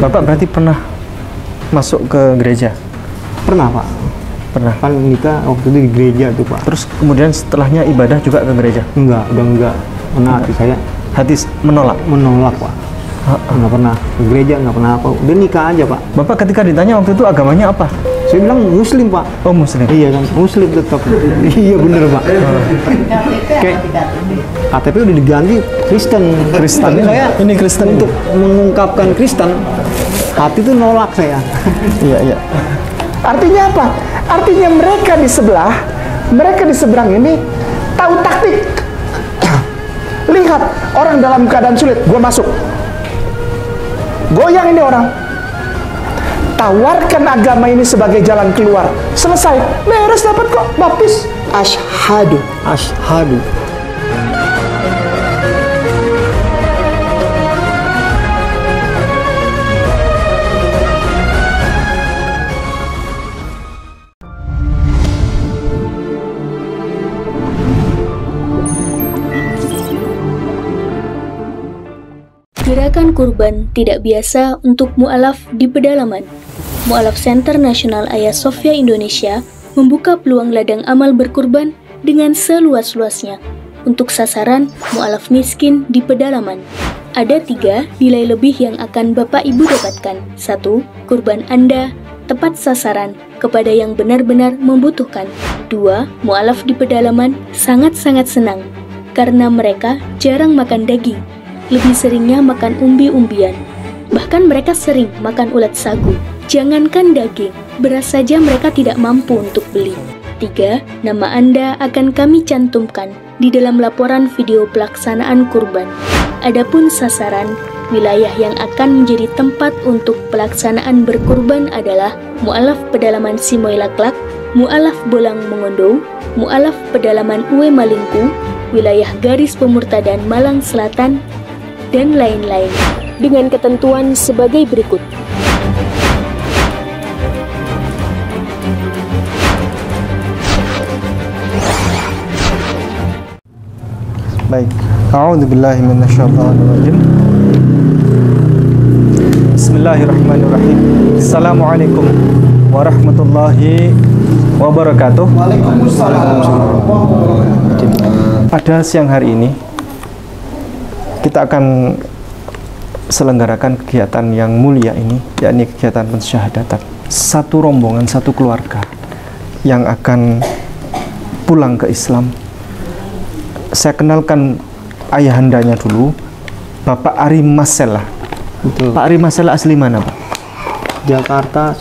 Bapak berarti pernah masuk ke gereja? Pernah Pak. Pernah. Kan nikah waktu itu di gereja tuh Pak. Terus kemudian setelahnya ibadah juga ke gereja? Enggak, udah enggak. Karena hati saya Hati menolak? menolak Pak. Nggak pernah ke gereja, nggak pernah apa. Udah nikah aja Pak. Bapak ketika ditanya waktu itu agamanya apa? Saya bilang Muslim Pak. Oh, Muslim. Iya kan, Muslim tetap. Iya bener Pak. Kayak KTP udah diganti Kristen. Kristen. Tapi saya Ini Kristen. untuk mengungkapkan Kristen, hati itu nolak saya. Iya, iya. Artinya apa? Artinya mereka di sebelah, mereka di seberang ini tahu taktik. Lihat orang dalam keadaan sulit, gua masuk. Goyang ini orang. Tawarkan agama ini sebagai jalan keluar. Selesai, beres dapat kok, baptis. Asyhadu. Asyhadu. Gerakan kurban tidak biasa untuk mu'alaf di pedalaman. Mu'alaf Center Nasional Hagia Sophia Indonesia membuka peluang ladang amal berkurban dengan seluas-luasnya untuk sasaran mu'alaf miskin di pedalaman. Ada 3 nilai lebih yang akan Bapak Ibu dapatkan. 1. Kurban Anda tepat sasaran kepada yang benar-benar membutuhkan. 2. Mu'alaf di pedalaman sangat-sangat senang karena mereka jarang makan daging. Lebih seringnya makan umbi-umbian. Bahkan mereka sering makan ulat sagu. Jangankan daging, beras saja mereka tidak mampu untuk beli. 3. Nama Anda akan kami cantumkan di dalam laporan video pelaksanaan kurban. Adapun sasaran, wilayah yang akan menjadi tempat untuk pelaksanaan berkurban adalah Mu'alaf Pedalaman Simoylaklak, Mu'alaf Bolang Mongondo, Mu'alaf Pedalaman Uwe Malingku, wilayah garis pemurtadan Malang Selatan, dan lain-lain, dengan ketentuan sebagai berikut. Baik. A'udzubillahi minasyaitonirrajim. Bismillahirrahmanirrahim. Assalamualaikum warahmatullahi wabarakatuh. Pada siang hari ini kita akan selenggarakan kegiatan yang mulia ini, yakni kegiatan pensyahadatan. Satu rombongan, satu keluarga yang akan pulang ke Islam. Saya kenalkan ayahandanya dulu, Bapak Ari Masela. Betul. Pak Ari Masela asli mana, Pak? Jakarta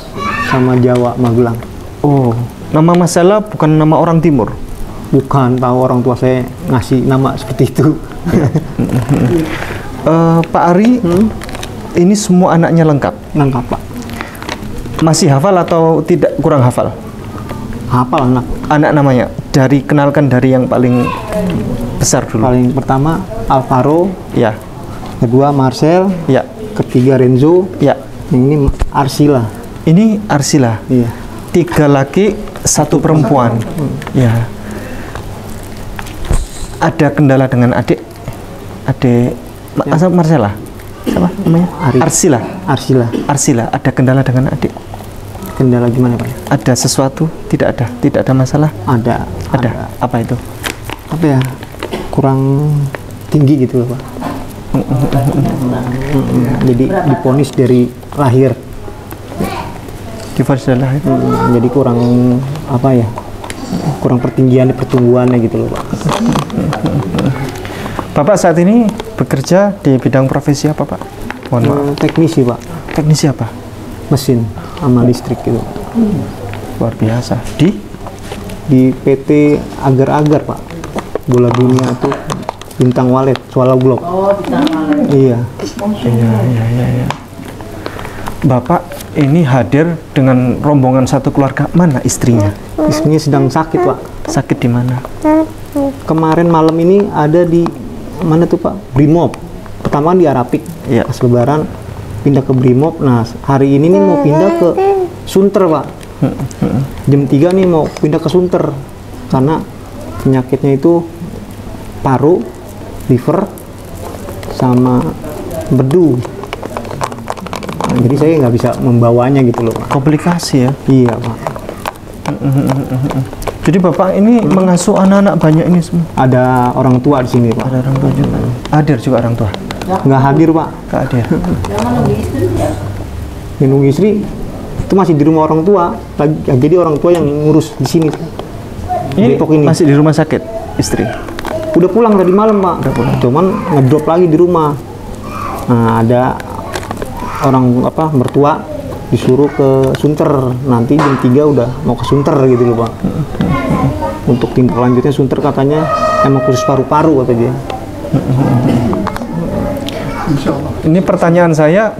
sama Jawa, Magelang. Oh, nama Masela bukan nama orang timur? Bukan, tahu orang tua saya ngasih nama seperti itu. Pak Ari, ini semua anaknya lengkap? Lengkap Pak. Masih hafal atau tidak, kurang hafal? Hafal anak. Anak namanya, kenalkan dari yang paling besar dulu. Paling pertama Alvaro, Ya, kedua Marcel, ya, ketiga Renzo, ya. yang ini Arsila. Ini Arsila. Iya. 3 laki, 1 perempuan. Ya. Ada kendala dengan adik Ya. Marcela? Siapa namanya? Arsila. Arsila. Ada kendala dengan adik? Kendala gimana Pak? Ada sesuatu? Tidak ada masalah? Ada. Apa itu? Apa ya? Kurang tinggi gitu loh Pak. Jadi diponis dari lahir. Jadi kurang apa ya? Kurang pertumbuhannya gitu loh Pak. Bapak saat ini bekerja di bidang profesi apa, Pak? Mohon maaf. Teknisi Pak. Teknisi apa? Mesin sama listrik gitu. Luar biasa. Di PT Agar-Agar Pak. Bola dunia tuh bintang walet, Swallow Globe. Oh, bintang walet. Iya. Iya. Bapak ini hadir dengan rombongan satu keluarga. Mana istrinya? Istrinya sedang sakit Pak. Sakit di mana? Kemarin malam ini ada di mana tuh Pak? Brimob. Pertama di Arapik. Iya. Pas Lebaran pindah ke Brimob. Nah hari ini nih mau pindah ke Sunter Pak. Jam 3 nih mau pindah ke Sunter karena penyakitnya itu paru, liver, sama bedu. Jadi saya nggak bisa membawanya gitu loh Pak. Komplikasi ya. Iya Pak. Jadi Bapak ini mengasuh anak-anak banyak ini semua. Ada orang tua di sini Pak. Ada orang tua juga. Hadir juga orang tua. Nggak hadir Pak. Nggak hadir. Yang nunggu istri itu masih di rumah orang tua. Jadi orang tua yang ngurus di sini. Ini Depok ini. masih di rumah sakit istri. Udah pulang tadi malam Pak. Cuman ngedrop lagi di rumah. Nah ada orang mertua disuruh ke Sunter, nanti jam 3 udah mau ke Sunter gitu loh Pak. Untuk tindak lanjutnya Sunter katanya emang khusus paru-paru kata dia. Ini pertanyaan saya,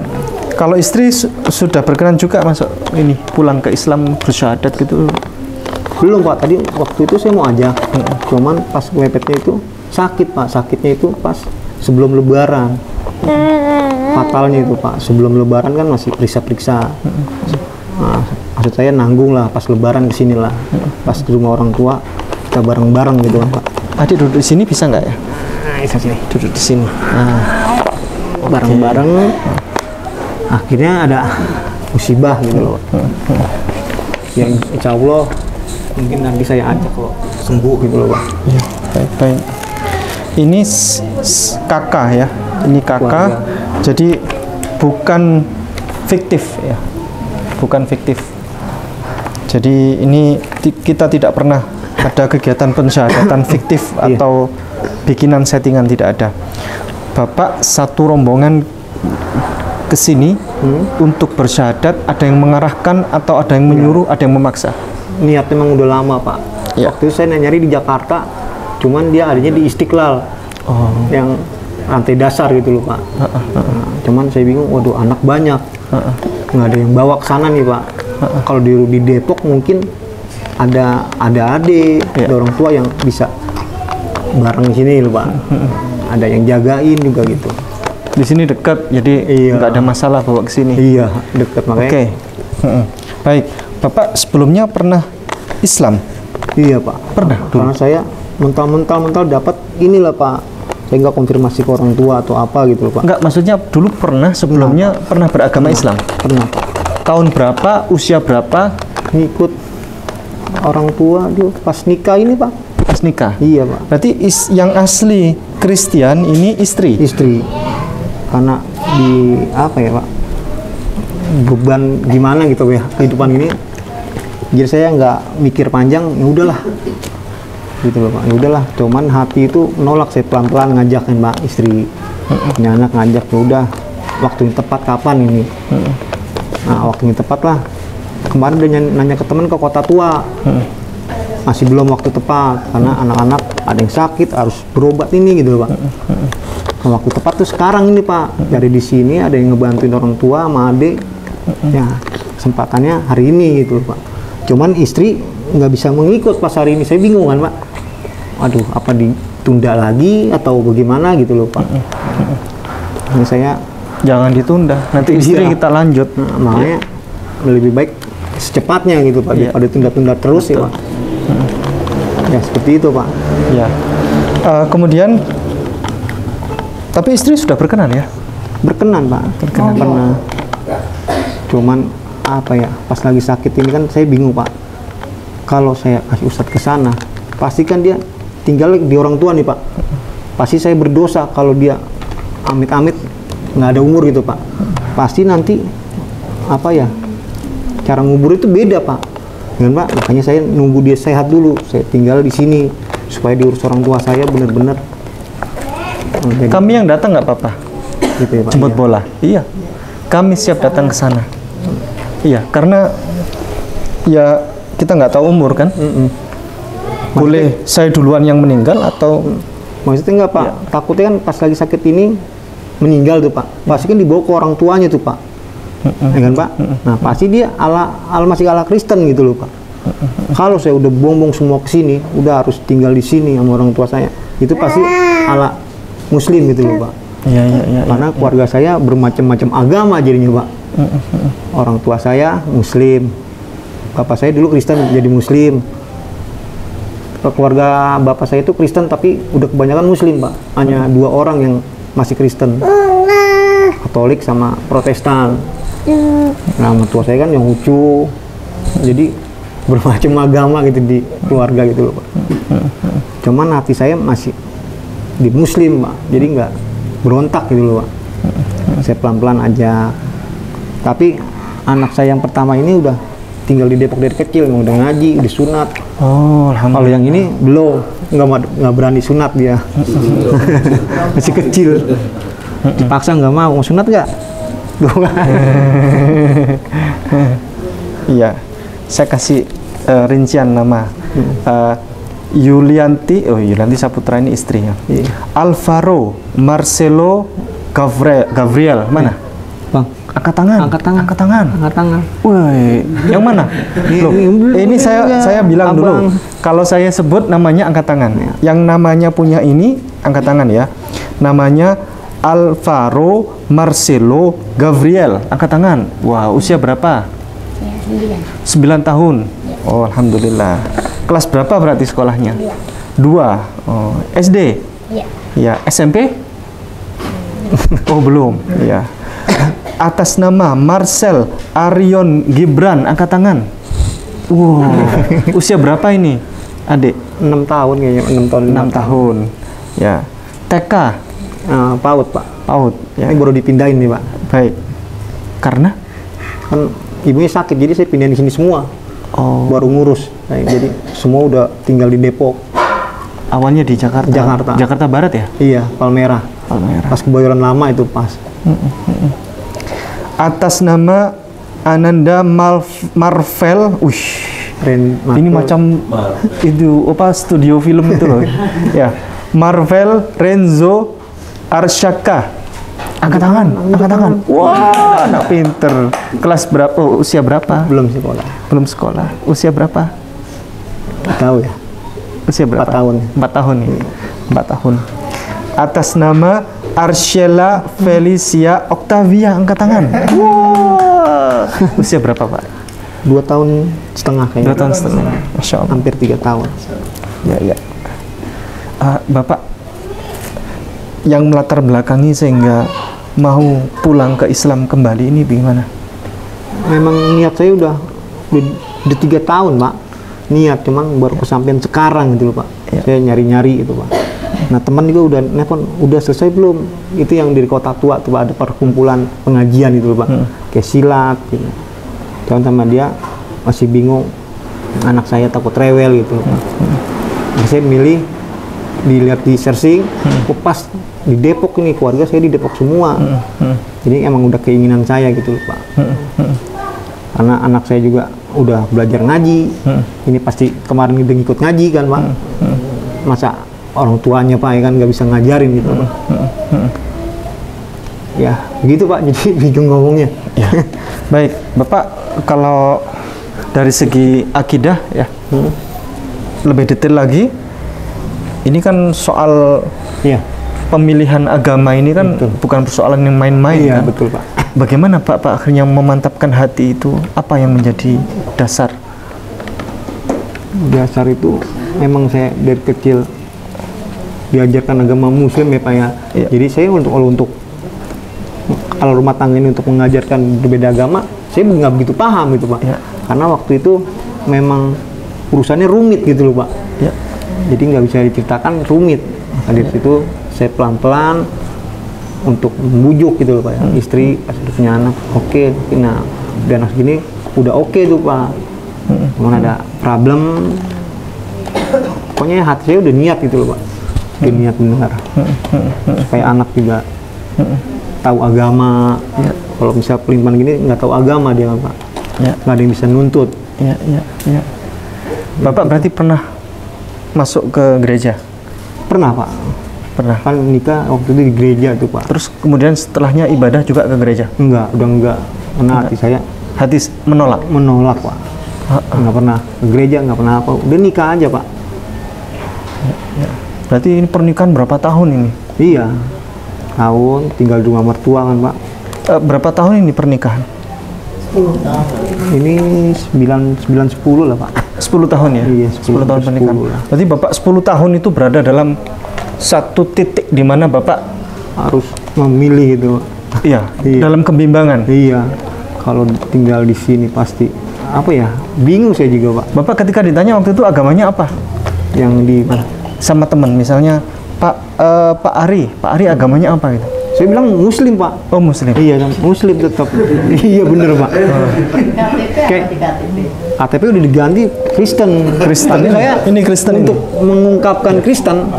kalau istri sudah berkenan juga masuk ini pulang ke Islam bersyahadat gitu? Belum Pak, tadi waktu itu saya mau ajak, cuman pas mepetnya itu sakit Pak, sakitnya itu pas sebelum Lebaran. Fatalnya itu Pak, sebelum Lebaran kan masih periksa-periksa. Nah, maksud saya nanggung lah pas Lebaran kesini lah, pas ke rumah orang tua kita bareng-bareng gitu kan Pak. Adik duduk di sini bisa nggak ya? Nah, bisa sini. Duduk di sini. Nah, bareng-bareng akhirnya ada musibah gitu loh. Yang insya Allah mungkin nanti saya ajak kalau sembuh gitu loh Pak. Ya, baik-baik. Ini kakak ya, ini kakak. Keluarga. Jadi bukan fiktif ya, bukan fiktif. Jadi ini kita tidak pernah ada kegiatan pensyahadatan fiktif atau bikinan settingan, tidak ada. Bapak satu rombongan ke sini untuk bersyahadat, ada yang mengarahkan atau ada yang menyuruh, ada yang memaksa? Niat memang udah lama Pak. Ya. Waktu itu saya nyari di Jakarta, cuman dia adanya di Istiqlal, yang rantai dasar gitu loh Pak. Nah, cuman saya bingung, waduh anak banyak, nggak ada yang bawa ke sana nih Pak. Kalau di Depok mungkin ada adik, ada orang tua yang bisa bareng sini loh Pak. Ada yang jagain juga gitu. Di sini dekat, jadi nggak ada masalah bawa ke sini. Iya, dekat makanya. Oke. Baik, Bapak sebelumnya pernah Islam? Iya Pak. Pernah? Karena saya mental dapat inilah Pak. Saya nggak konfirmasi ke orang tua atau apa gitu loh Pak. Enggak, maksudnya dulu pernah sebelumnya pernah beragama Islam? Pernah Pak. Tahun berapa, usia berapa? Ngikut orang tua dia pas nikah ini Pak. Pas nikah? Iya Pak. Berarti yang asli Kristen ini istri? Istri. Karena di apa ya Pak, beban gimana gitu ya kehidupan ini, jadi saya nggak mikir panjang, ya udahlah gitu loh Pak, ya udahlah. Cuman hati itu menolak, saya pelan-pelan ngajakin Pak istri, punya anak ngajak, ya udah waktu yang tepat kapan ini. Nah waktu yang tepat lah, kemarin udah nanya ke teman ke Kota Tua, masih belum waktu tepat karena anak-anak ada yang sakit harus berobat ini gitu loh Pak. Nah, waktu tepat tuh sekarang ini Pak, dari di sini ada yang ngebantuin orang tua sama adik, ya kesempatannya hari ini gitu loh Pak. Cuman istri nggak bisa mengikut pas hari ini, saya bingung kan Pak. Aduh, apa ditunda lagi atau bagaimana gitu loh Pak. Ini saya jangan ditunda, nanti istri kita lanjut. Makanya lebih baik secepatnya gitu Pak, daripada tunda-tunda terus. Betul. Ya Pak. Ya seperti itu Pak. Ya. Kemudian, tapi istri sudah berkenan ya? Berkenan Pak. Berkenan. Pernah. Cuman apa ya, pas lagi sakit ini kan saya bingung Pak. Kalau saya kasih Ustadz ke sana, pasti kan dia tinggal di orang tua nih Pak. Pasti saya berdosa kalau dia amit-amit nggak ada umur gitu Pak. Pasti nanti apa ya, cara ngubur itu beda Pak. Dengan Pak, makanya saya nunggu dia sehat dulu. Saya tinggal di sini supaya diurus orang tua saya benar-benar. Kami yang datang nggak apa-apa. Gitu ya Pak. Jemput bola. Iya. Kami siap datang ke sana. Iya, karena ya kita nggak tahu umur kan. Boleh saya duluan yang meninggal atau maksudnya nggak Pak? Ya. Takutnya kan pas lagi sakit ini meninggal tuh Pak. Pasti kan dibawa ke orang tuanya tuh Pak. Ya kan Pak? Nah pasti dia masih ala Kristen gitu loh Pak. Kalau saya udah bombong semua ke sini, udah harus tinggal di sini sama orang tua saya, itu pasti ala Muslim gitu loh Pak. Ya. Karena keluarga saya bermacam-macam agama jadinya Pak. Orang tua saya Muslim, bapak saya dulu Kristen jadi Muslim. Keluarga bapak saya itu Kristen tapi udah kebanyakan Muslim Pak. Hanya 2 orang yang masih Kristen, Katolik sama Protestan. Nah, mertua saya kan yang lucu, jadi bermacam agama gitu di keluarga gitu loh Pak. Cuman hati saya masih di Muslim Pak, jadi nggak berontak gitu loh Pak. Saya pelan-pelan aja. Tapi anak saya yang pertama ini udah tinggal di Depok dari kecil, emang udah ngaji, udah sunat. Oh, Kalau yang ini belum, nggak berani sunat dia. Masih kecil. Dipaksa nggak mau sunat nggak? Iya, saya kasih rincian nama. Yulianti Saputra ini istrinya. Iya. Alvaro Marcelo Gabriel, mana? Bang, Angkat tangan. angkat tangan. Angkat tangan. Angkat tangan. Woi, yang mana? Loh, ini saya bilang dulu. Kalau saya sebut namanya angkat tangan. Yang namanya punya ini angkat tangan ya. Namanya Alvaro Marcelo Gabriel. Angkat tangan. Wah, usia berapa? 9 tahun. Oh, alhamdulillah. Kelas berapa berarti sekolahnya? 2. Oh, SD? Iya. Ya, SMP? Oh, belum. Ya. Atas nama Marcel Arion Gibran, angkat tangan. Wow. Usia berapa ini, Adik? 6 tahun kayaknya, 6 tahun. 6 tahun. Ya. TK? PAUD Pak. PAUD. Ya. Ini baru dipindahin nih Pak. Baik. Karena? Kan ibunya sakit, jadi saya pindahin di sini semua. Oh. Baru ngurus. Nah, jadi semua udah tinggal di Depok. Awalnya di Jakarta. Jakarta Barat ya? Iya, Palmerah. Palmerah. Pas Kebayoran Lama itu pas. Atas nama Ananda Marvel. Ini macam itu apa studio film itu loh. Ya. Marvel Renzo Arsyaka. Angkat tangan, angkat tangan. Wah, anak pinter. Kelas berapa? Oh, usia berapa? Belum sekolah. Belum sekolah. Usia berapa? Nggak tahu ya. Usia berapa? 4 tahun. 4 tahun ya. 4 tahun. Atas nama Arshela Felicia Octavia, angkat tangan. Wah. Usia berapa, Pak? 2 tahun setengah kayaknya. 2 tahun setengah. Masya Allah. Hampir 3 tahun. Ya. Bapak, yang melatar belakangi sehingga mau pulang ke Islam kembali ini bagaimana? Memang niat saya udah 3 tahun Pak. Niat, cuman baru kesampaian sekarang gitu loh Pak. Ya. Saya nyari-nyari itu Pak. Nah teman juga udah nelfon, udah selesai belum? Itu yang dari Kota Tua tuh Pak, ada perkumpulan pengajian itu loh Pak. Kayak silat gitu. Cuman sama dia masih bingung, anak saya takut rewel gitu loh Pak. Nah, saya milih, dilihat di searching, pas di Depok ini, keluarga saya di Depok semua. Jadi emang udah keinginan saya gitu loh Pak. Karena anak saya juga udah belajar ngaji. Ini pasti kemarin udah ngikut ngaji kan Pak. Masa orang tuanya Pak ya kan nggak bisa ngajarin gitu Pak. Ya begitu Pak, jadi bingung ngomongnya. Ya. Baik, Bapak kalau dari segi akidah ya, lebih detail lagi, ini kan soal Iya. pemilihan agama ini kan Betul. bukan persoalan yang main-main Iya kan? betul Pak. Bagaimana Pak akhirnya memantapkan hati itu? Apa yang menjadi dasar? Dasar itu memang saya dari kecil diajarkan agama Muslim ya Pak ya. Iya. Jadi saya untuk kalau rumah tangga ini untuk mengajarkan berbeda agama, saya nggak begitu paham gitu Pak. Iya. Karena waktu itu memang urusannya rumit gitu loh Pak. Ya. Jadi nggak bisa diceritakan, rumit. Nah, dari situ saya pelan-pelan untuk membujuk gitu loh Pak ya. Istri pas udah punya anak, oke. Nah udah anak segini udah oke tuh Pak. Cuman ada problem, pokoknya hati saya udah niat gitu loh Pak. Udah niat benar supaya anak juga tahu agama. Kalau misalnya pelimpan gini nggak tahu agama dia Pak. Nggak ada yang bisa nuntut. Ya. Bapak berarti pernah masuk ke gereja? Pernah Pak. Pernah. Kan nikah waktu itu di gereja tuh Pak. Terus kemudian setelahnya ibadah juga ke gereja? Enggak, udah enggak. Karena hati saya Hati menolak Pak. Nggak pernah ke gereja, nggak pernah apa. Udah nikah aja Pak. Ya. Berarti ini pernikahan berapa tahun ini? Iya. Tahun tinggal di rumah mertua kan Pak. Berapa tahun ini pernikahan? Ini 9-10 lah Pak. 10 tahun ya? Iya, 10 tahun pernikahan. 10 lah. Berarti Bapak 10 tahun itu berada dalam satu titik di mana Bapak Harus memilih gitu Pak. iya, Iya. dalam kebimbangan. Iya. Kalau tinggal di sini pasti apa ya? Bingung saya juga, Pak. Bapak ketika ditanya waktu itu agamanya apa? Yang di mana? Sama teman, misalnya Pak Ari agamanya apa gitu? Saya bilang Muslim, Pak. Oh, Muslim. Iya, Muslim tetap. Iya bener, Pak. Kayak KTP udah diganti Kristen. Tapi saya ini Kristen untuk mengungkapkan Kristen,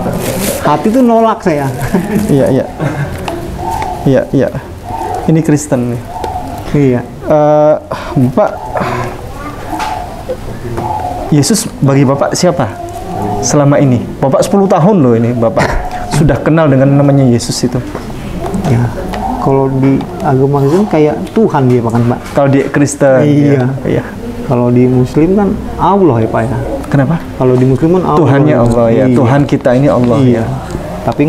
hati tuh nolak saya. Iya. Ini Kristen nih. Iya. Bapak, Yesus bagi Bapak siapa selama ini? Bapak 10 tahun loh ini, Bapak sudah kenal dengan namanya Yesus itu. Ya, kalau di agama Kristen kayak Tuhan dia, kan, Pak. Kalau di Kristen, iya. Kalau di Muslim kan Allah ya, Pak ya. Kenapa? Kalau di Muslim kan Allah. Tuhannya Allah ya. Iya. Tuhan kita ini Allah iya. ya. Tapi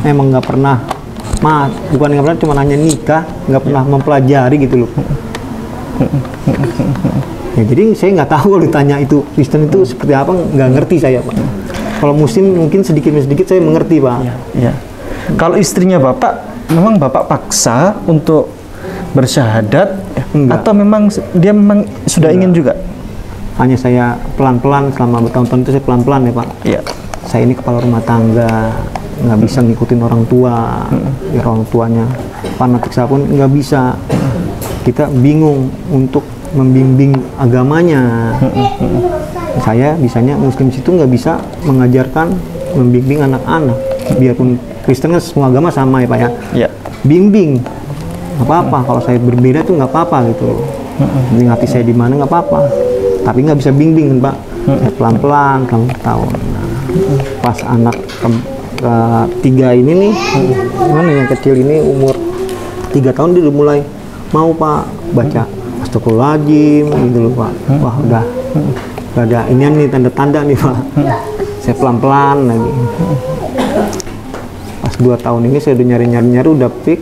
emang nggak pernah, bukan nggak pernah, cuma hanya nikah, nggak pernah mempelajari gitu loh. Ya, jadi saya nggak tahu kalau ditanya itu Kristen itu seperti apa, nggak ngerti saya, Pak. Kalau Muslim mungkin sedikit saya mengerti, Pak. Iya. Kalau istrinya Bapak, memang Bapak paksa untuk bersyahadat, atau memang dia memang sudah ingin juga? Hanya saya pelan-pelan, selama bertahun-tahun itu saya pelan-pelan ya, Pak. Iya. Saya ini kepala rumah tangga, nggak bisa ngikutin orang tua, ya, orang tuanya fanatik pun nggak bisa. Kita bingung untuk membimbing agamanya. Saya bisanya Muslim situ nggak bisa mengajarkan, membimbing anak-anak. Biarpun Kristen kan semua agama sama ya, Pak ya. Iya. Bimbing, nggak apa-apa. Kalau saya berbeda tuh nggak apa-apa gitu. Penting hati saya di mana nggak apa-apa. Tapi nggak bisa bimbing kan, Pak. Saya pelan-pelan, tahun. Nah, pas anak ketiga ini nih, mana yang kecil ini umur 3 tahun dia udah mulai mau, Pak, baca Astagfirullahaladzim gitu loh, Pak. Wah, udah ada ini nih tanda-tanda nih, Pak. Saya pelan-pelan lagi. Pas 2 tahun ini saya udah nyari udah pick.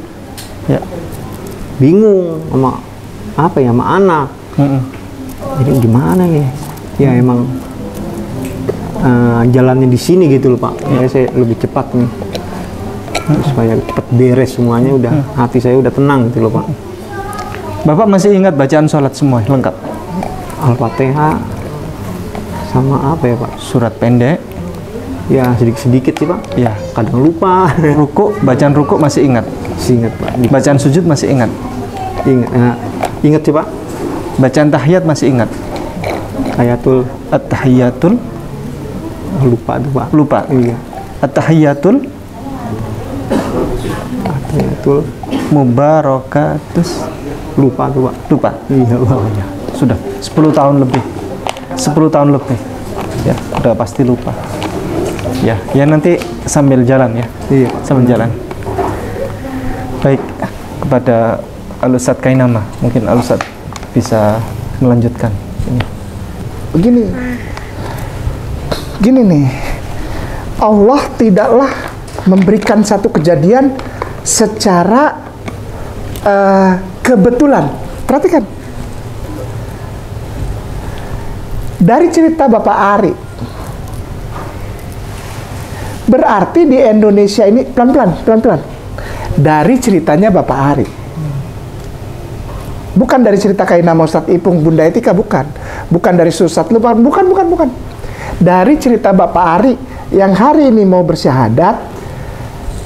Ya. Bingung sama apa ya, sama anak. Jadi gimana ya? Ya emang jalannya di sini gitu loh, Pak. Ya, saya lebih cepat nih. Supaya cepat beres semuanya, udah hati saya udah tenang gitu loh, Pak. Bapak masih ingat bacaan sholat semua lengkap? Al-Fatihah sama apa ya, Pak? Surat pendek. Ya sedikit-sedikit sih, Pak. Ya. Kadang lupa. Ruku, bacaan ruku masih ingat? Masih ingat, Pak. Bacaan sujud masih ingat? Ingat sih, Pak. Bacaan tahiyat masih ingat? At-tahiyatul? Lupa tuh, Pak. Lupa? Iya. At-tahiyatul? Mubarakatus? Lupa tuh, Pak. Lupa? Iya, Pak. Sudah 10 tahun lebih. 10 tahun lebih. Ya, udah pasti lupa. Ya nanti sambil jalan ya. Iya, sambil jalan. Baik, kepada Al-Ustadz Kainama, mungkin Al-Ustadz bisa melanjutkan ini. Gini nih, Allah tidaklah memberikan satu kejadian secara kebetulan. Perhatikan, dari cerita Bapak Ari, berarti di Indonesia ini pelan-pelan. Dari ceritanya Bapak Ari, bukan dari cerita Kainama Ustadz Ipung, Bunda Etika, bukan dari Susat Lupa, bukan. Dari cerita Bapak Ari yang hari ini mau bersyahadat,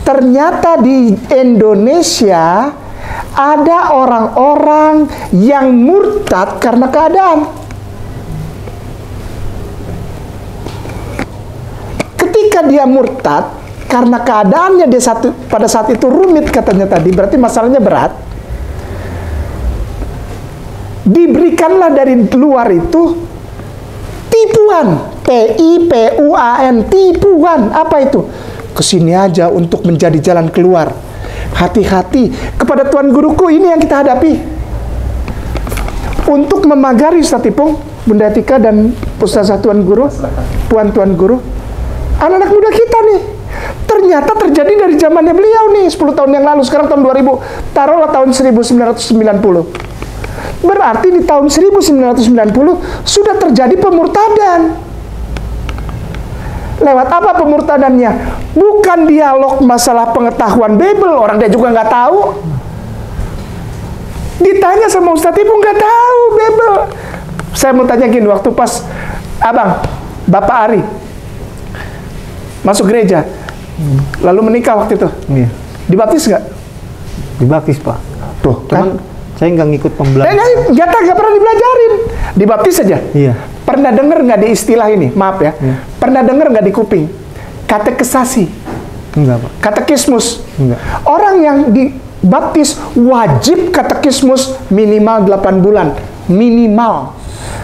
ternyata di Indonesia ada orang-orang yang murtad karena keadaan. Ketika dia murtad karena keadaannya dia pada saat itu rumit katanya tadi, berarti masalahnya berat. Diberikanlah dari luar itu tipuan, TIPUAN, tipuan. Apa itu? Kesini aja untuk menjadi jalan keluar. Hati-hati kepada Tuan Guruku, ini yang kita hadapi. Untuk memagari Ustadz Ipung, Bunda Etika dan Ustazah Tuan Guru, Puan Tuan Guru, anak-anak muda kita nih, ternyata terjadi dari zamannya beliau nih, 10 tahun yang lalu, sekarang tahun 2000, taruhlah tahun 1990. Berarti di tahun 1990 sudah terjadi pemurtadan. Lewat apa pemurtadannya? Bukan dialog masalah pengetahuan Bible, orang dia juga nggak tahu. Ditanya sama Ustadz Ipung nggak tahu, bebel. Saya mau tanya gini, waktu pas abang, Bapak Ari masuk gereja, lalu menikah waktu itu, Iya. dibaptis nggak? Dibaptis, Pak. Tuh, Cuman saya nggak ngikut pembelajaran. nggak pernah dibelajarin, dibaptis saja. Iya. Pernah dengar nggak di istilah ini? Maaf ya, pernah dengar nggak di kuping? Katekesasi, Enggak, Pak. katekismus. Enggak. Orang yang dibaptis wajib katekismus minimal 8 bulan, minimal.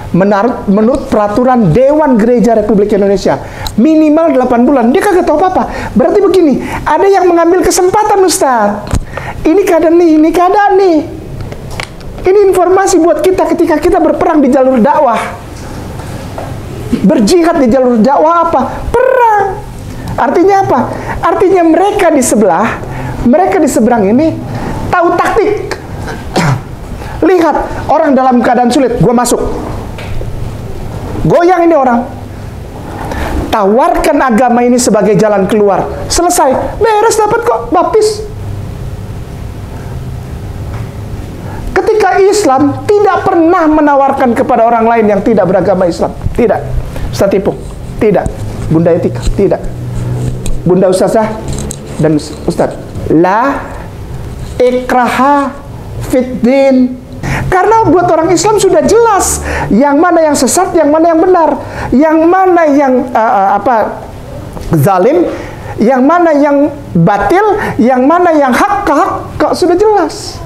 Menurut peraturan Dewan Gereja Republik Indonesia, minimal 8 bulan. Dia kagak tahu apa-apa. Berarti begini, ada yang mengambil kesempatan, Ustadz. Ini keadaan nih, ini keadaan nih. Ini informasi buat kita ketika kita berperang di jalur dakwah. Berjihad di jalur dakwah apa? Perang. Artinya apa? Artinya mereka di sebelah, mereka di seberang ini tahu taktik. Lihat, orang dalam keadaan sulit, gua masuk. Goyang ini orang. Tawarkan agama ini sebagai jalan keluar. Selesai, beres, dapat kok, baptis. Ketika Islam tidak pernah menawarkan kepada orang lain yang tidak beragama Islam. Tidak. Ustadz Ipung, tidak. Bunda Etika, tidak. Bunda Ustazah dan Ustadz. La ikraha fiddin. Karena buat orang Islam sudah jelas yang mana yang sesat, yang mana yang benar, yang mana yang zalim, yang mana yang batil, yang mana yang hak, kok sudah jelas.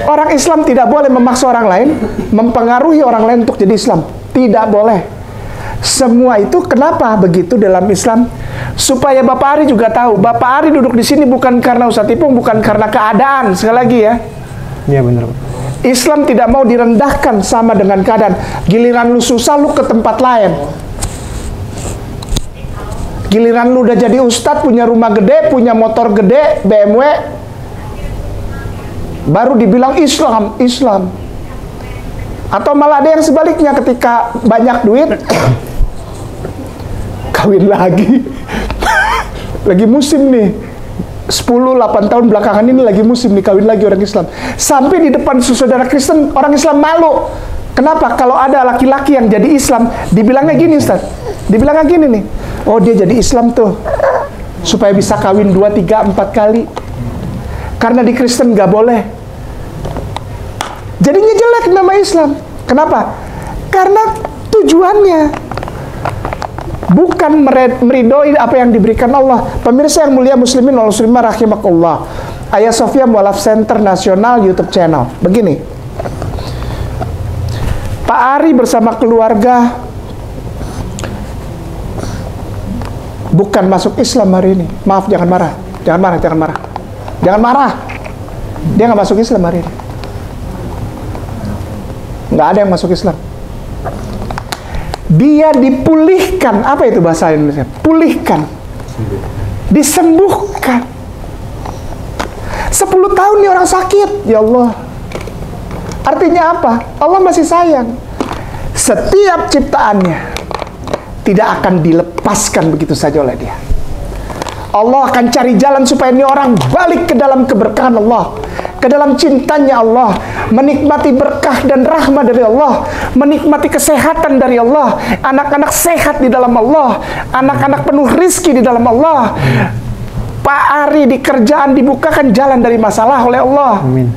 Orang Islam tidak boleh memaksa orang lain, mempengaruhi orang lain untuk jadi Islam. Tidak boleh. Semua itu kenapa begitu dalam Islam? Supaya Bapak Ari juga tahu. Bapak Ari duduk di sini bukan karena Ustadz Ipung, bukan karena keadaan. Sekali lagi ya. Iya, benar, Pak. Islam tidak mau direndahkan sama dengan keadaan. Giliran lu susah, lu ke tempat lain. Giliran lu udah jadi ustadz, punya rumah gede, punya motor gede, BMW, baru dibilang Islam, Islam. Atau malah ada yang sebaliknya, ketika banyak duit, kawin lagi. Lagi musim nih. 10-8 tahun belakangan ini lagi musim nih, kawin lagi orang Islam. Sampai di depan saudara Kristen, orang Islam malu. Kenapa? Kalau ada laki-laki yang jadi Islam, dibilangnya gini, Ustaz. Dibilangnya gini nih. Oh, dia jadi Islam tuh supaya bisa kawin 2, 3, 4 kali. Karena di Kristen nggak boleh. Jadinya jelek nama Islam. Kenapa? Karena tujuannya bukan meridoi apa yang diberikan Allah. Pemirsa yang mulia muslimin wal muslimah rahimakumullah. Ayah Sofia Mu'alaf Center Nasional YouTube channel. Begini. Pak Ari bersama keluarga bukan masuk Islam hari ini. Maaf, jangan marah. Jangan marah, jangan marah. Jangan marah. Dia nggak masuk Islam hari ini. Nggak ada yang masuk Islam. Dia dipulihkan. Apa itu bahasa Indonesia? Pulihkan. Disembuhkan. 10 tahun nih orang sakit. Ya Allah. Artinya apa? Allah masih sayang. Setiap ciptaannya tidak akan dilepaskan begitu saja oleh dia. Allah akan cari jalan supaya ini orang balik ke dalam keberkahan Allah, ke dalam cintanya Allah, menikmati berkah dan rahmat dari Allah, menikmati kesehatan dari Allah, anak-anak sehat di dalam Allah, anak-anak penuh rizki di dalam Allah. Pak Ari di kerjaan dibukakan jalan dari masalah oleh Allah. Amin.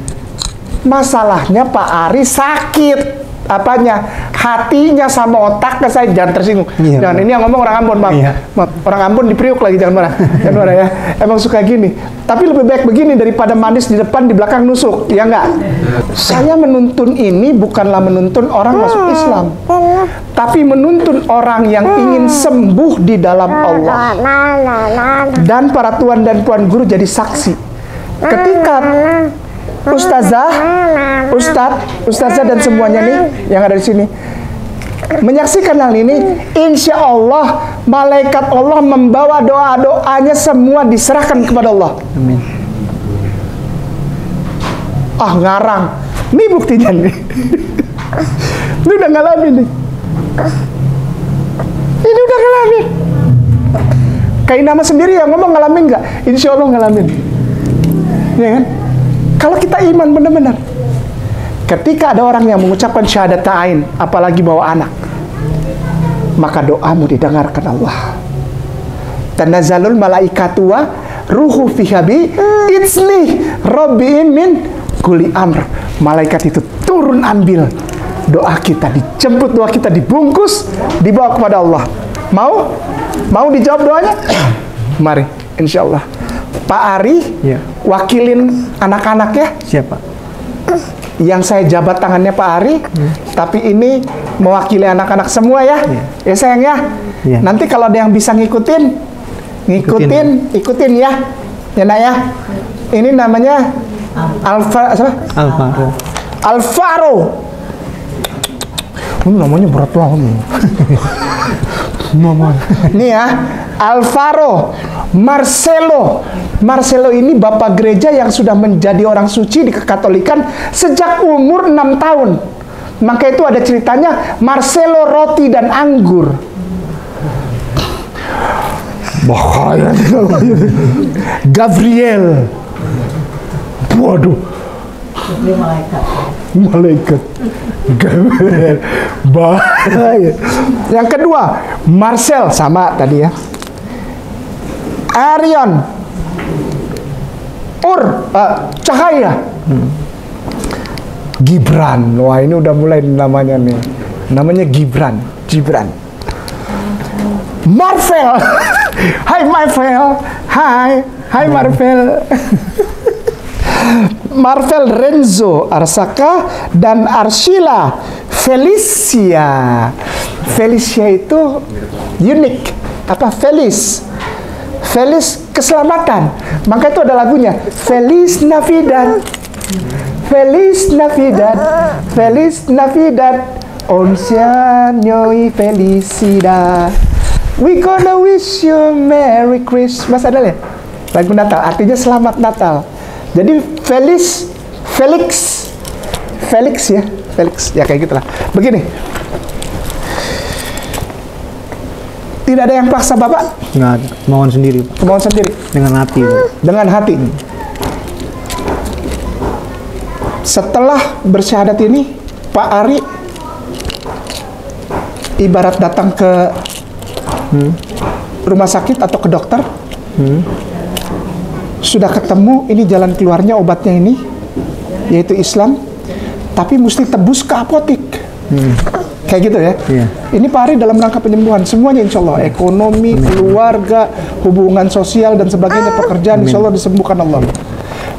Masalahnya Pak Ari sakit. Apanya? Hatinya sama otaknya. Saya jangan tersinggung. Iya, Jangan, ini yang ngomong orang Ambon, maaf. Iya. Maaf. Orang Ambon di Priuk lagi, jangan marah. Jangan marah ya. Emang suka gini. Tapi lebih baik begini daripada manis di depan, di belakang nusuk. Ya enggak? Saya menuntun ini bukanlah menuntun orang masuk Islam, tapi menuntun orang yang ingin sembuh di dalam Allah. Dan para tuan dan puan guru jadi saksi. Ketika Ustazah dan semuanya nih yang ada di sini menyaksikan hal ini, insya Allah malaikat Allah membawa doa-doanya semua diserahkan kepada Allah. Amin. Ah, ngarang. Ini buktinya nih. Ini udah ngalamin nih. Ini udah ngalamin. Kayak nama sendiri yang ngomong ngalamin nggak? Insya Allah ngalamin. Ya kan? Kalau kita iman benar-benar. ketika ada orang yang mengucapkan syahadatain, apalagi bawa anak, maka doamu didengarkan Allah. Tanazzalul malaikatu wa ruhu fiha bi idznih rabbiin min kulli amr. Malaikat itu turun ambil doa kita, dijemput doa kita, dibungkus, dibawa kepada Allah. Mau dijawab doanya? Mari, insya Allah. Pak Ari, Ya. wakilin anak-anak ya. Siapa? Yang saya jabat tangannya Pak Ari, tapi ini mewakili anak-anak semua ya. Ya sayang ya. Ya. Nanti kalau ada yang bisa ngikutin ya. Ya nak ya. Ini namanya Alvaro. Alvaro. Namanya berat banget. Nih ya, Alvaro Marcelo. Marcelo ini bapak gereja yang sudah menjadi orang suci di kekatolikan sejak umur 6 tahun. Maka itu ada ceritanya Marcelo roti dan anggur. Bahaya. Gabriel. Waduh. Malaikat. Gabriel. Bahaya. Yang kedua, Marcel sama tadi ya. Arion. Cahaya. Gibran. Wah, ini udah mulai namanya nih. Namanya Gibran. Marvel. Hai Marvel. Hai Marvel. Marvel Renzo Arsaka dan Arshila Felicia. Felicia itu unik. Apa Felis keselamatan. Maka itu ada lagunya. Feliz Navidad. Feliz Navidad. Feliz Navidad. Once año y felicidad. We gonna wish you Merry Christmas. Ada ya? Lagu Natal. Artinya selamat Natal. Jadi Felix ya. Felix. Ya kayak gitulah. Begini. Tidak ada yang paksa Bapak? Nggak ada. Kemauan sendiri, Pak. Kemauan sendiri. Dengan hati, Pak. Dengan hati. Setelah bersyahadat ini, Pak Ari ibarat datang ke rumah sakit atau ke dokter, sudah ketemu ini jalan keluarnya, obatnya ini, yaitu Islam, tapi mesti tebus ke apotik. Kayak gitu ya. Iya. Ini Pak Ari dalam rangka penyembuhan semuanya, insya Allah, ekonomi, keluarga, hubungan sosial dan sebagainya, pekerjaan, insya Allah disembuhkan Allah.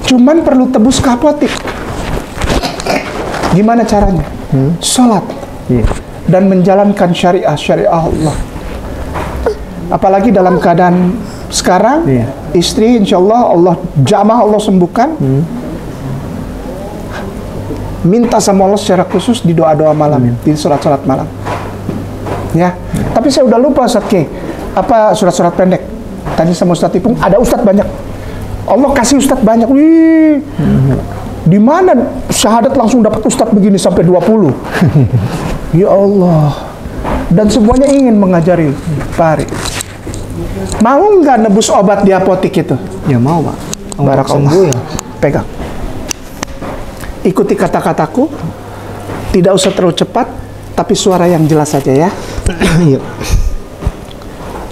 Cuman perlu tebus ke apotik. Gimana caranya? Sholat. Iya. Dan menjalankan syariah Allah. Apalagi dalam keadaan sekarang, Iya. istri insya Allah jamah Allah sembuhkan. Minta sama Allah secara khusus di doa-doa malam, di surat-surat malam. Ya. Tapi saya udah lupa Ustadz K. Apa surat-surat pendek? Tanya sama Ustadz Ipung, ada Ustadz banyak. Allah kasih Ustadz banyak. Wih. Di mana syahadat langsung dapat Ustadz begini sampai 20? Ya Allah. Dan semuanya ingin mengajari Pak Ari. Mau nggak nebus obat di apotik itu? Ya mau, Pak. Barakallah. Sembuh ya. Pegang. Ikuti kata-kataku. Tidak usah terlalu cepat, tapi suara yang jelas saja ya. Iya.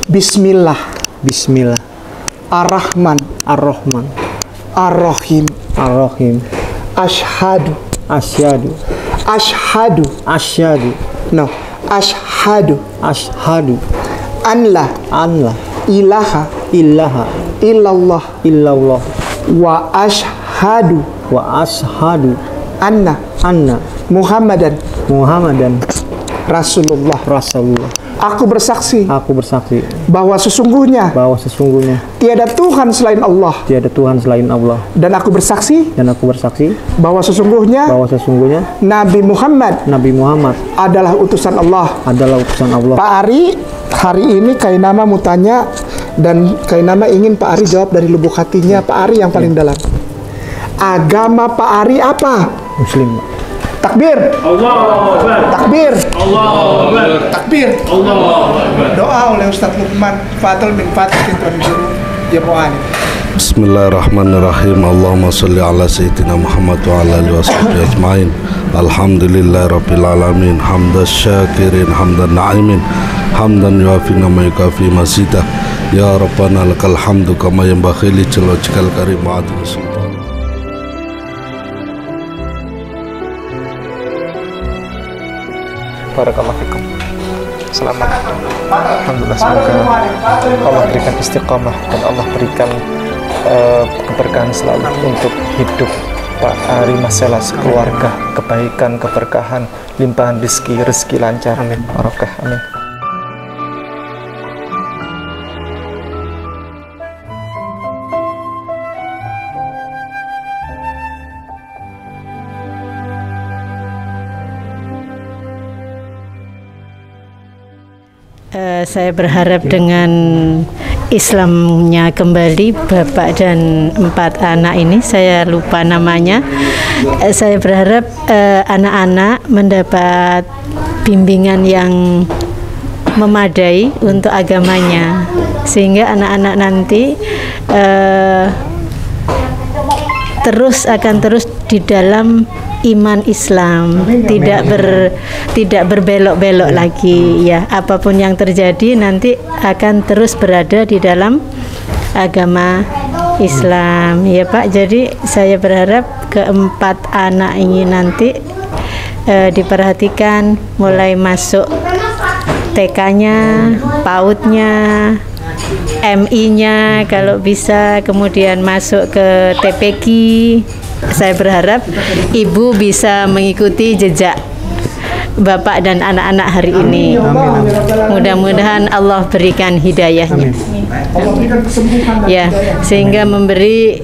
Bismillah. Bismillah. Ar-Rahman. Ar-Rahman. Ar-Rahim. Ar-Rahim. Ashhadu. Asyhadu. Ashhadu. Asyhadu. No. Ashhadu. Asyhadu. Anla. Anla. Ilaha. Ilaha. Illallah. Illallah. Wa ashhadu. Wa ashhadu. Anna. Anna. Muhammadan. Muhammadan. Rasulullah. Rasulullah. Aku bersaksi Aku bersaksi bahwa sesungguhnya bahwa sesungguhnya tiada Tuhan selain Allah, tiada Tuhan selain Allah, dan aku bersaksi bahwa sesungguhnya Nabi Muhammad adalah utusan Allah. Pak Ari, hari ini Kainama mau tanya, dan Kainama ingin Pak Ari jawab dari lubuk hatinya Pak Ari yang paling dalam. Agama Pak Ari apa? Muslim. Takbir. Allahu Akbar. Takbir. Allahu Akbar. Takbir. Allahu Akbar. Doa oleh Ustadz Lukman Fadl bin Fatih Tuan Guru Jemaah. Bismillahirrahmanirrahim. Allahumma salli ala sayyidina Muhammad wa ala alihi washabihi ajmain. Alhamdulillah Rabbil Alamin. Hamdan syakirin, hamdan na'imin, hamdan yuafi nama yukafi masidah. Ya Rabbana lakal hamdu kama yanbaghi li jalwajhikal karim wa adil sultan. Barakallahu fikum. Selamat. Alhamdulillah, semoga Allah berikan istiqamah dan Allah berikan keberkahan selalu untuk hidup Pak Ari Masela sekeluarga, kebaikan, keberkahan, limpahan rezeki lancar, amin, barokah, amin. Saya berharap dengan Islamnya kembali Bapak dan 4 anak ini, saya lupa namanya, saya berharap anak-anak mendapat bimbingan yang memadai untuk agamanya, sehingga anak-anak nanti akan terus di dalam iman Islam, tidak berbelok-belok lagi ya. Apapun yang terjadi nanti akan terus berada di dalam agama Islam ya Pak. Jadi saya berharap keempat anak ini nanti diperhatikan mulai masuk TK-nya, PAUD-nya, MI-nya kalau bisa, kemudian masuk ke TPQ. Saya berharap ibu bisa mengikuti jejak Bapak dan anak-anak hari ini. Mudah-mudahan Allah berikan hidayahnya. Ya, sehingga memberi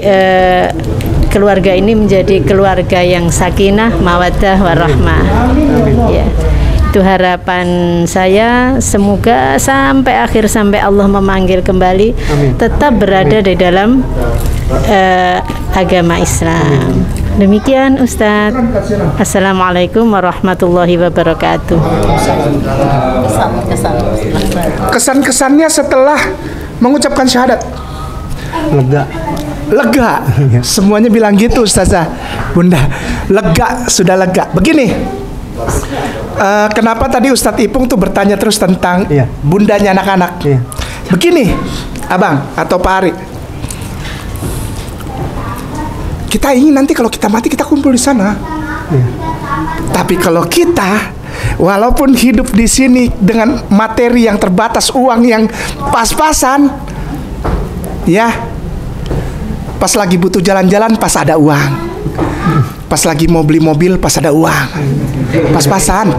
keluarga ini menjadi keluarga yang sakinah, mawaddah, warahmah. Ya. Itu harapan saya, semoga sampai akhir, sampai Allah memanggil kembali, tetap berada di dalam agama Islam. Demikian Ustadz. Assalamualaikum warahmatullahi wabarakatuh. Kesan-kesannya setelah mengucapkan syahadat. Lega. Semuanya bilang gitu Ustazah. Bunda, lega, sudah lega. Begini, kenapa tadi Ustadz Ipung tuh bertanya terus tentang bundanya anak-anak. Begini, Abang atau Pak Ari, kita ingin nanti kalau kita mati kita kumpul di sana. Tapi kalau kita walaupun hidup di sini dengan materi yang terbatas, uang yang pas-pasan, ya, pas lagi butuh jalan-jalan pas ada uang, pas lagi mau beli mobil pas ada uang, pas-pasan,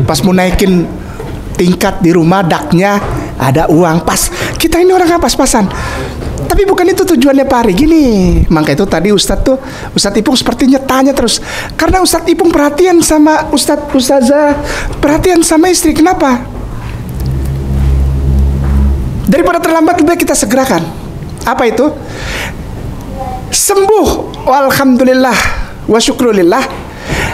pas mau naikin tingkat di rumah daknya ada uang, pas. Kita ini orang pas-pasan. Tapi bukan itu tujuannya Pak Ari. Gini, maka itu tadi Ustadz Ipung sepertinya tanya terus, karena Ustadz Ipung perhatian sama Ustazah, perhatian sama istri. Kenapa? Daripada terlambat lebih baik kita segerakan. Apa itu? Sembuh, alhamdulillah wa syukrulillah.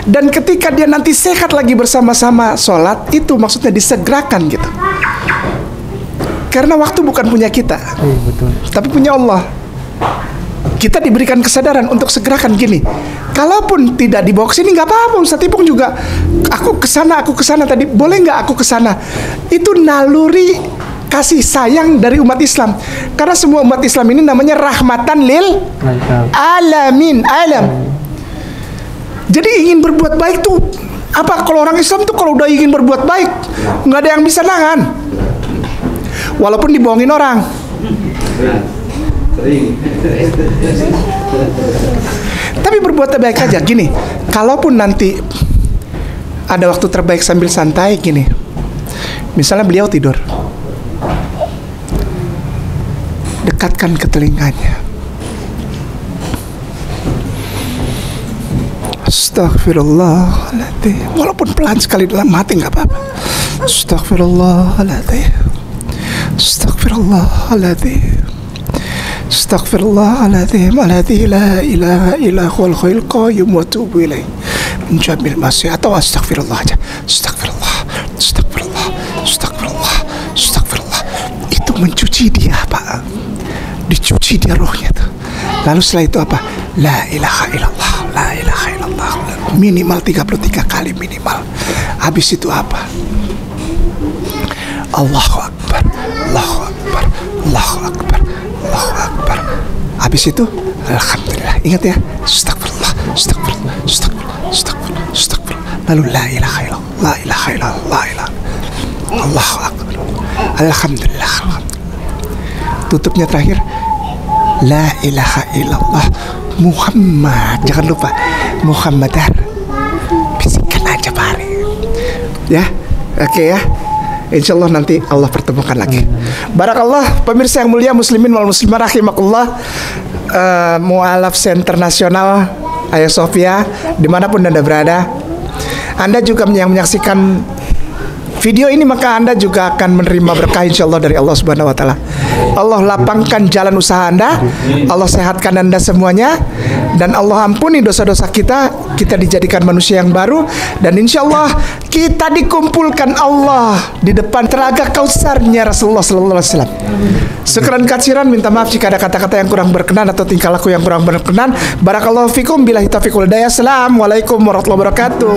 Dan ketika dia nanti sehat lagi bersama-sama sholat, itu maksudnya disegerakan gitu. Karena waktu bukan punya kita, tapi punya Allah. Kita diberikan kesadaran untuk segerakan gini. Kalaupun tidak dibawa ke sini nggak apa-apa, Ustadz Ipung juga. Aku kesana tadi. Boleh nggak aku kesana? Itu naluri kasih sayang dari umat Islam. Karena semua umat Islam ini namanya rahmatan lil alamin, alam. Jadi ingin berbuat baik tuh apa? Kalau orang Islam tuh kalau udah ingin berbuat baik nggak ada yang bisa nahan. Walaupun dibohongin orang. Tapi berbuat baik aja. Gini, kalaupun nanti ada waktu terbaik sambil santai gini, misalnya beliau tidur, dekatkan ke telinganya, Astaghfirullahaladzim. Walaupun pelan sekali dalam hati nggak apa-apa. Astaghfirullahaladzim. Astaghfirullahaladzim. Astaghfirullahaladzim. Alladzi la ilaha illa huwal hayyul qayyum wa atubu ilaih. Menjamil masih atau astaghfirullah aja. Astaghfirullah. Astaghfirullah. Astaghfirullah. Astaghfirullah. Itu mencuci dia, Pak. Dicuci dia rohnya tuh. Lalu setelah itu apa? La ilaha illallah. La ilaha illallah. minimal 33 kali minimal. Habis itu apa? Allahu Akbar, Allahu Akbar, Allahu Akbar, Allahu Akbar. Habis itu alhamdulillah. Ingat ya, astagfirullah, astagfirullah, astagfirullah, astagfirullah, astagfirullah. Lalu la ilaha illallah, la ilaha illallah, la ilaha. Allahu Akbar. Alhamdulillah. Tutupnya terakhir, la ilaha illallah Muhammad. Jangan lupa Muhammadar. Bisikkan aja Pak Ari. Ya, oke ya. Insya Allah nanti Allah pertemukan lagi. Barakallah, pemirsa yang mulia muslimin wal muslimah rahimakumullah. Mu'alaf Center Nasional Hagia Sophia, dimanapun Anda berada, Anda juga yang menyaksikan video ini, maka Anda juga akan menerima berkah insya Allah dari Allah Subhanahu wa Ta'ala. Allah lapangkan jalan usaha Anda, Allah sehatkan Anda semuanya, dan Allah ampuni dosa-dosa kita. Kita dijadikan manusia yang baru, dan insya Allah kita dikumpulkan Allah di depan telaga Kausarnya Rasulullah Sallallahu Alaihi Wasallam. Sekian katsiran, minta maaf jika ada kata-kata yang kurang berkenan atau tingkah laku yang kurang berkenan. Barakallahu fikum, billahi taufiq wal hidayah. Assalamualaikum warahmatullahi wabarakatuh.